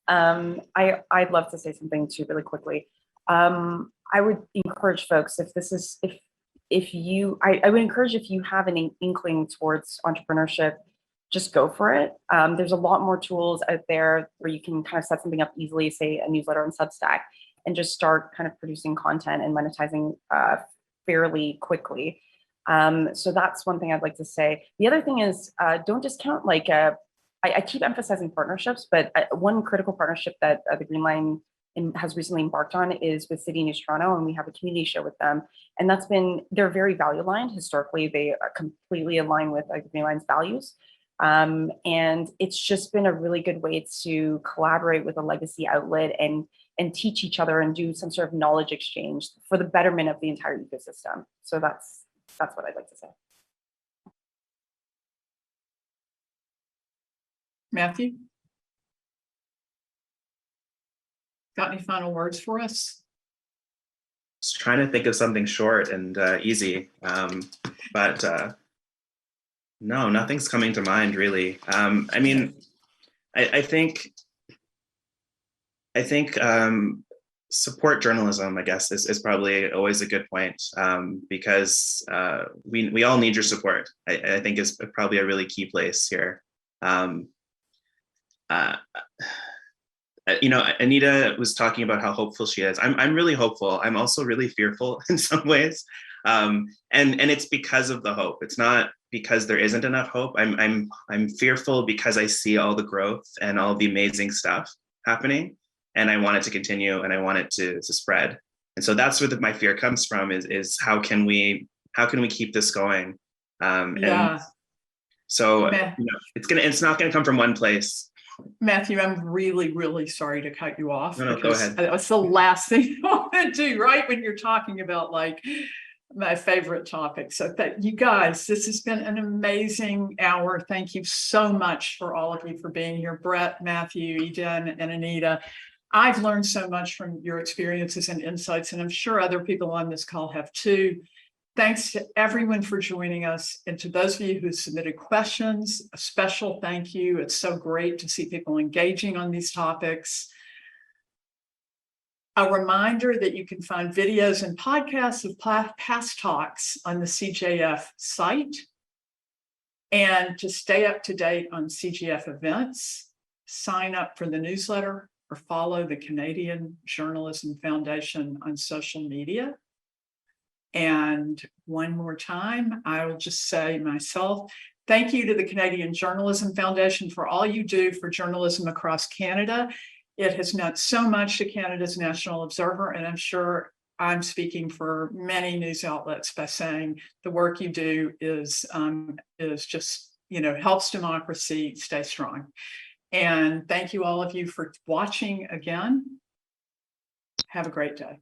I'd love to say something too really quickly. I would encourage folks, I would encourage if you have an inkling towards entrepreneurship, just go for it. There's a lot more tools out there where you can kind of set something up easily, say a newsletter on Substack, and just start kind of producing content and monetizing fairly quickly. So that's one thing I'd like to say. The other thing is, don't discount, like, I keep emphasizing partnerships, but one critical partnership that the Green Line has recently embarked on is with City News Toronto, and we have a community show with them. And they're very value aligned. Historically, they are completely aligned with Green Line's values. And it's just been a really good way to collaborate with a legacy outlet and teach each other and do some sort of knowledge exchange for the betterment of the entire ecosystem. So that's what I'd like to say. Matthew? Got any final words for us? Just trying to think of something short and easy, but no, nothing's coming to mind really. I mean, I think support journalism, I guess, is probably always a good point, because we all need your support. I think is probably a really key place here. You know, Anita was talking about how hopeful she is. I'm really hopeful. I'm also really fearful in some ways, and it's because of the hope. It's not because there isn't enough hope. I'm fearful because I see all the growth and all the amazing stuff happening, and I want it to continue and I want it to spread. And so that's where my fear comes from. Is how can we keep this going? And so you know, it's not gonna come from one place. Matthew, I'm really, really sorry to cut you off. No, go ahead. That's the last thing you want to do, right? When you're talking about like my favorite topic. So you guys, this has been an amazing hour. Thank you so much for all of you for being here. Brett, Matthew, Eden, and Anita. I've learned so much from your experiences and insights, and I'm sure other people on this call have too. Thanks to everyone for joining us, and to those of you who submitted questions, a special thank you. It's so great to see people engaging on these topics. A reminder that you can find videos and podcasts of past talks on the CJF site. And to stay up to date on CJF events, sign up for the newsletter or follow the Canadian Journalism Foundation on social media. And one more time, I will just say myself, thank you to the Canadian Journalism Foundation for all you do for journalism across Canada. It has meant so much to Canada's National Observer, and I'm sure I'm speaking for many news outlets by saying the work you do is just, you know, helps democracy stay strong. And thank you all of you for watching again. Have a great day.